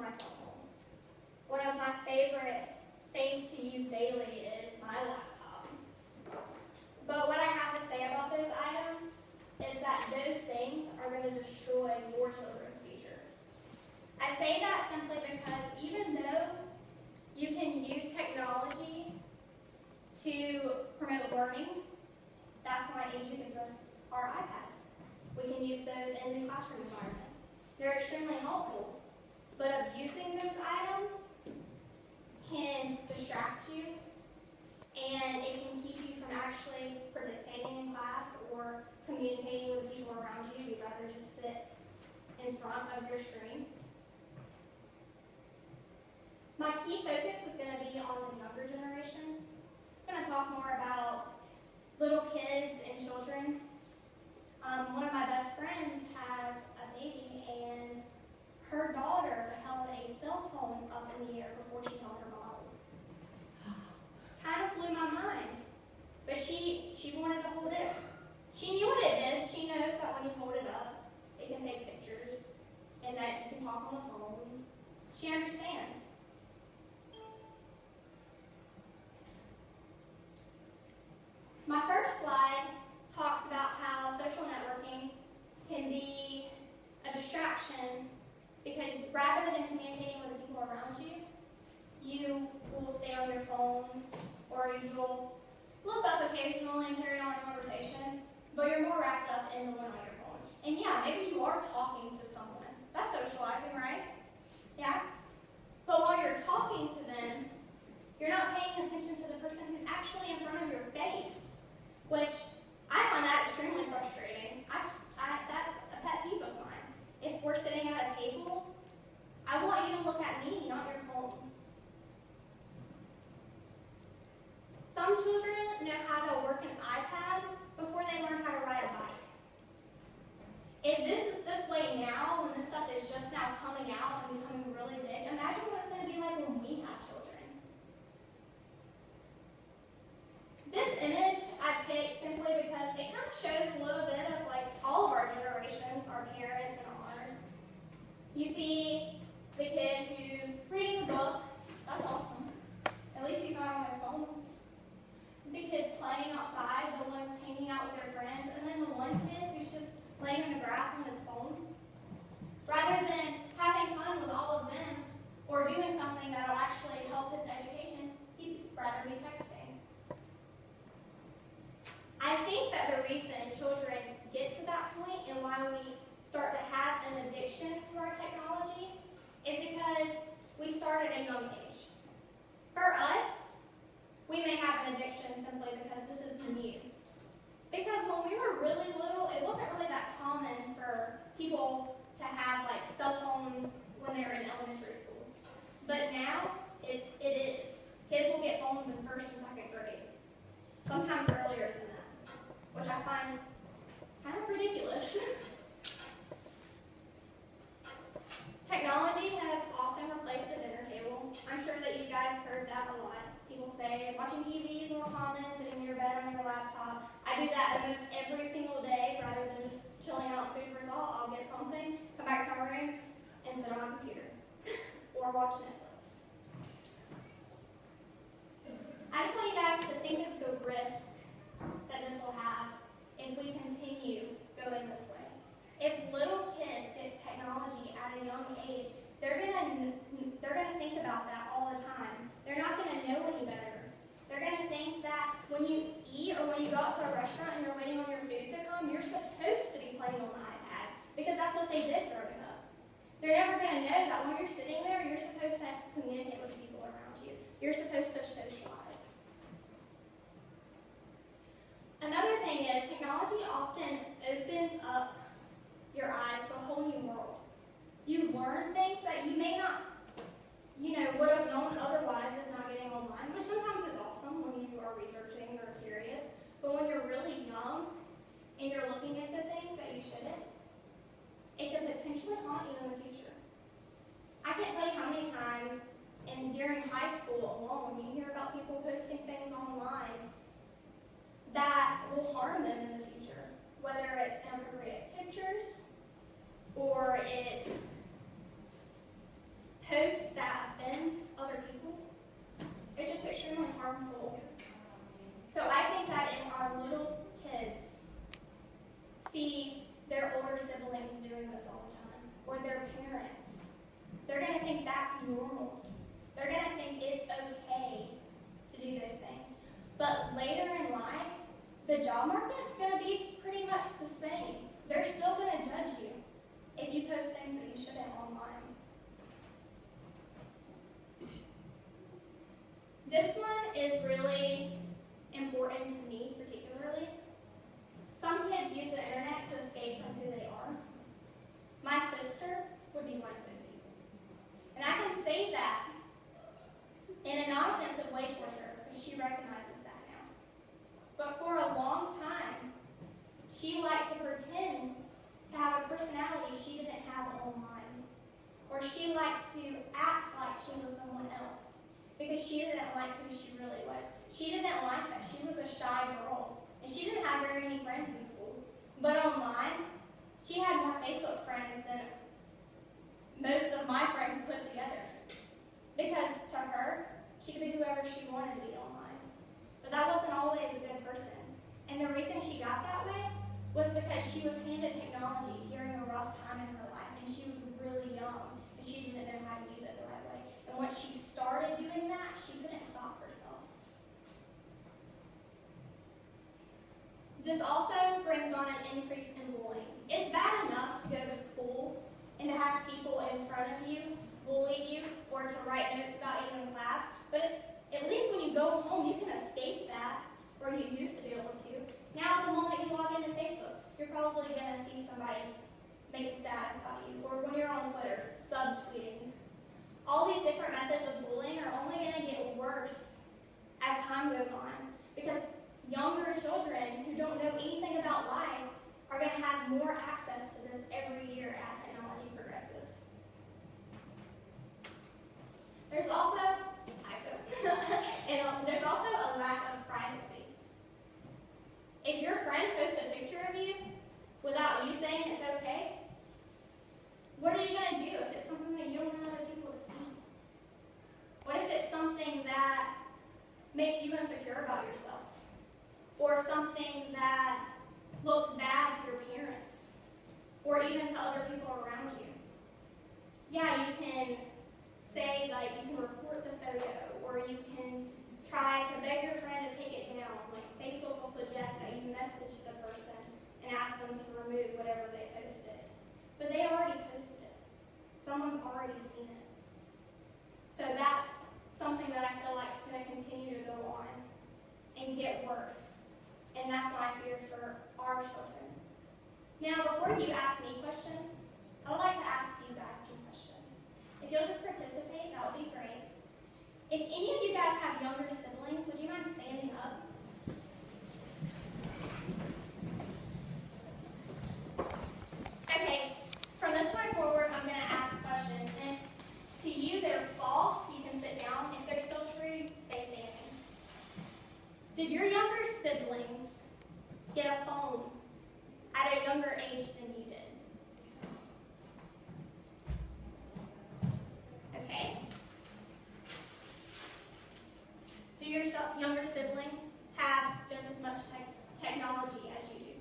my cell phone. One of my favorite things to use daily is my laptop. But what I have to say about those items is that those things are going to destroy your children's future. I say that simply because even though you can use technology to promote learning, that's why AU gives us our iPads. We can use those in the classroom environment. They're extremely helpful, but abusing those items can distract you, and it can keep you from actually participating in class or communicating with people around you. You'd rather just sit in front of your screen. My key focus is going to be on the younger generation. I'm going to talk more about little kids and children. One of my best friends has a baby, and her daughter held a cell phone up in the air before she held her bottle. Kind of blew my mind, but she wanted to hold it. She knew what it did. She knows that when you hold it up, it can take pictures and that you can talk on the phone. She understands. My first slide talks about how social networking can be a distraction because rather than communicating with the people around you, you will stay on your phone or you will look up occasionally and carry on a conversation, but you're more wrapped up in the one on your phone. And yeah, maybe you are talking to someone. That's socializing, right? Yeah? But while you're talking to them, you're not paying attention to the person who's actually in front of your face, which I find that extremely frustrating. That's a pet peeve of mine. If we're sitting at a table, I want you to look at me, not your phone. Some children know how to work an iPad before they learn how to ride a bike. If this is this way now, when this stuff is just now coming out and becoming really big, imagine what it's going to be like when we have children. This image I picked simply because it kind of shows a little bit of like all of our generations, our parents and ours. You see the kid who's reading a book. That's awesome. At least he's not on his phone. The kids playing outside, the ones hanging out with their friends, and then the one kid who's just laying in the grass on his phone. Rather than having fun with all of them or doing something that will actually help his education, he'd rather be texting. I think that the reason children get to that point and why we start to have an addiction to our technology is because we start at a young age. For us, we may have an addiction simply because this is new. Because when we were really little, it wasn't really that common for people to have like cell phones when they were in elementary school. But now, it is. Kids will get phones in first and second grade. Sometimes earlier than that, which I find kind of ridiculous. Technology has often replaced the dinner table. I'm sure that you guys heard that a lot. People say watching TV is more common, sitting in your bed on your laptop. I do that almost every single day rather than just chilling out on food for thought. I'll get something, come back to my room, and sit on my computer or watch Netflix. I just want you guys to think of the risk that this will have if we continue going this way. If little kids get technology at a young age, they're gonna think about that all the time. They're not gonna know any better. They're gonna think that when you eat or when you go out to a restaurant and you're waiting on your food to come, you're supposed to be playing on the iPad because that's what they did growing up. They're never gonna know that when you're sitting there, you're supposed to communicate with the people around you. You're supposed to socialize. Another thing is technology often opens up your eyes to a whole new world. You learn things that you may not, would have known otherwise if not getting online, which sometimes is awesome when you are researching or curious. But when you're really young and you're looking into things that you shouldn't, it could potentially haunt you in the future. I can't tell you how many times, and during high school alone, you hear about people posting things online that will harm them in the future, whether it's inappropriate pictures or it's posts harmful. So I think that if our little kids see their older siblings doing this all the time, or their parents, they're going to think that's normal. They're going to think it's okay to do those things. But later in life, the job market's going to be pretty much the same. They're still going to judge you if you post things that you shouldn't online. This one is really important to me particularly. Some kids use the internet to escape from who they are. My sister would be one of those people. And I can say that in a non-offensive way towards her because she recognizes that now. But for a long time, she liked to pretend to have a personality she didn't have online. Or she liked to act like she was someone else because she didn't like who she really was. She didn't like that. She was a shy girl. And she didn't have very many friends in school. But online, she had more Facebook friends than most of my friends put together. Because to her, she could be whoever she wanted to be online. But that wasn't always a good person. And the reason she got that way was because she was handed technology during a rough time in her life. And she was really young. And she didn't know how to use it the right way. And once she started doing that, she couldn't stop herself. This also brings on an increase in bullying. It's bad enough to go to school and to have people in front of you bully you or to write notes about you in class, but at least when you go home, you can escape that, or you used to be able to. Now, the moment you log into Facebook, you're probably going to see somebody make a status about you, or when you're on Twitter, subtweeting. All these different methods of bullying are only going to get worse as time goes on, because younger children who don't know anything about life are going to have more access to this every year as technology progresses. There's also, there's also a lack of privacy. If your friend posts a picture of you without you saying it's okay, what are you going to do if it's something that you don't want other people to see? What if it's something that makes you insecure about yourself? Or something that looks bad to your parents, or even to other people around you? Yeah, you can say, like, you can report the photo, or you can try to beg your friend to take it down. Like, Facebook will suggest that you message the person and ask them to remove whatever they posted. But they already posted it. Someone's already seen it. So that's something that I feel like is going to continue to go on and get worse. And that's my fear for our children. Now, before you ask me questions, I would like to ask you guys some questions. If you'll just participate, that would be great. If any of you guys have younger siblings, would you mind standing up? Okay, from this point forward, I'm going to ask questions. And if to you they're false, you can sit down. If they're still true, stay standing. Did your younger siblings get a phone at a younger age than you did? Okay. Do your younger siblings have just as much technology as you do?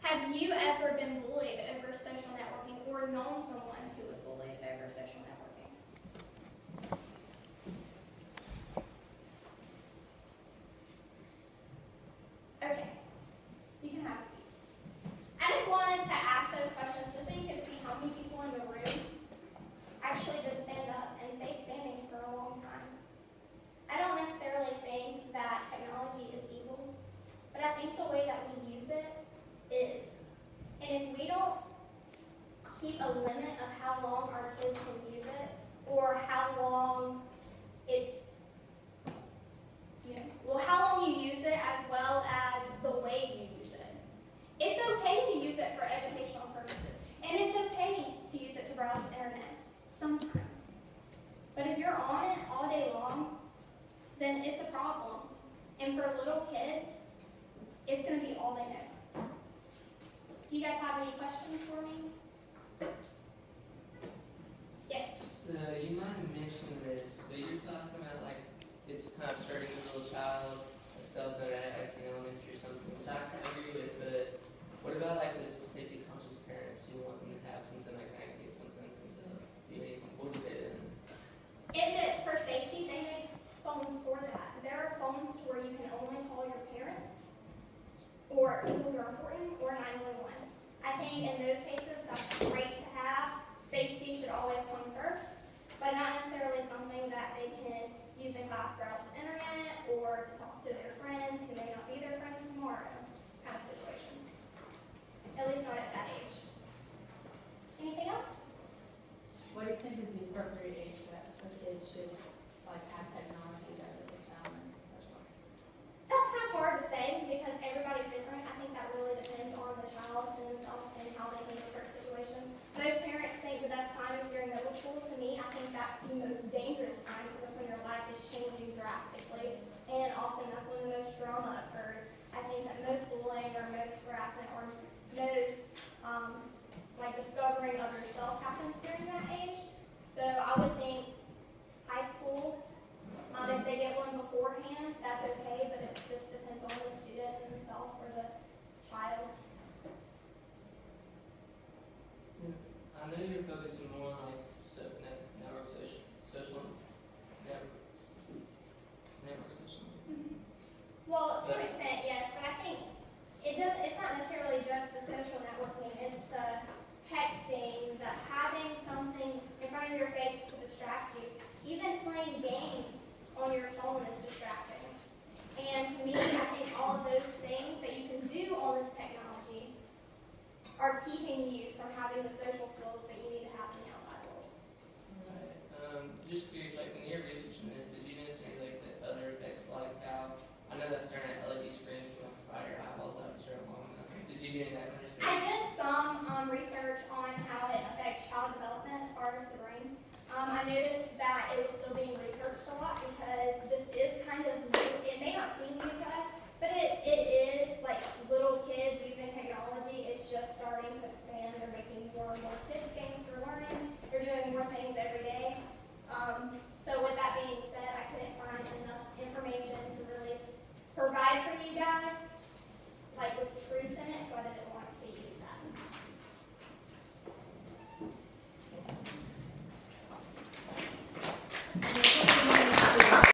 Have you ever been bullied over social networking or known someone who was bullied over social networking? Okay, you can have a seat. I just wanted to ask those questions just so you can see how many people in the room actually did stand up and stayed standing for a long time. I don't necessarily think that technology is evil, but I think the way that we use it is. And if we don't keep a limit of how long our kids can use it, or how long it's, how long you use it as well as the way you use it. It's okay to use it for educational purposes, and it's okay to use it to browse the internet sometimes. But if you're on it all day long, then it's a problem. And for little kids, it's going to be all they know. Do you guys have any questions for me? So you might have mentioned this, but you're talking about like it's kind of starting a little child, a cell phone at like in elementary or something, which I can agree with. But what about like those safety conscious parents who want them to have something like that in case something comes up? What would you say to them? If it's for safety, they make phones for that. There are phones where you can only call your parents or people who are important or 911. I think in those cases that's great to have. Safety should always come first, but not necessarily something that they can use in class browse the internet or to talk to their friends who may not be their friends tomorrow kind of situations. At least not at that age. Anything else? What do you think is the appropriate age that a kid should like have technology that they found and such like? That's kind of hard to say because everybody's different. I think that really depends on the child themselves and how they handle certain situations. Most parents think the best time is during middle school. To me, I think that's the most dangerous time because that's when your life is changing drastically, and often that's when the most drama occurs. I think that most bullying or most harassment or most like discovering of yourself happens during that age. So I would think high school. If they get one beforehand, that's okay, but it just depends on the student himself or the child. I know you're focusing more on like network social Well, to an extent, yes, but I think it's not necessarily just the social networking, it's the texting, the having something in front of your face to distract you. Even playing games on your phone is distracting. And to me, I think all of those things that you can do on this technology are keeping you from having the social skills that you need to have in the outside world. Right. Just curious, like when you're researching this, did you notice any like the other effects, like how I know that staring at LED screens can like fire your eyeballs out a certain long enough. Did you do any of that kind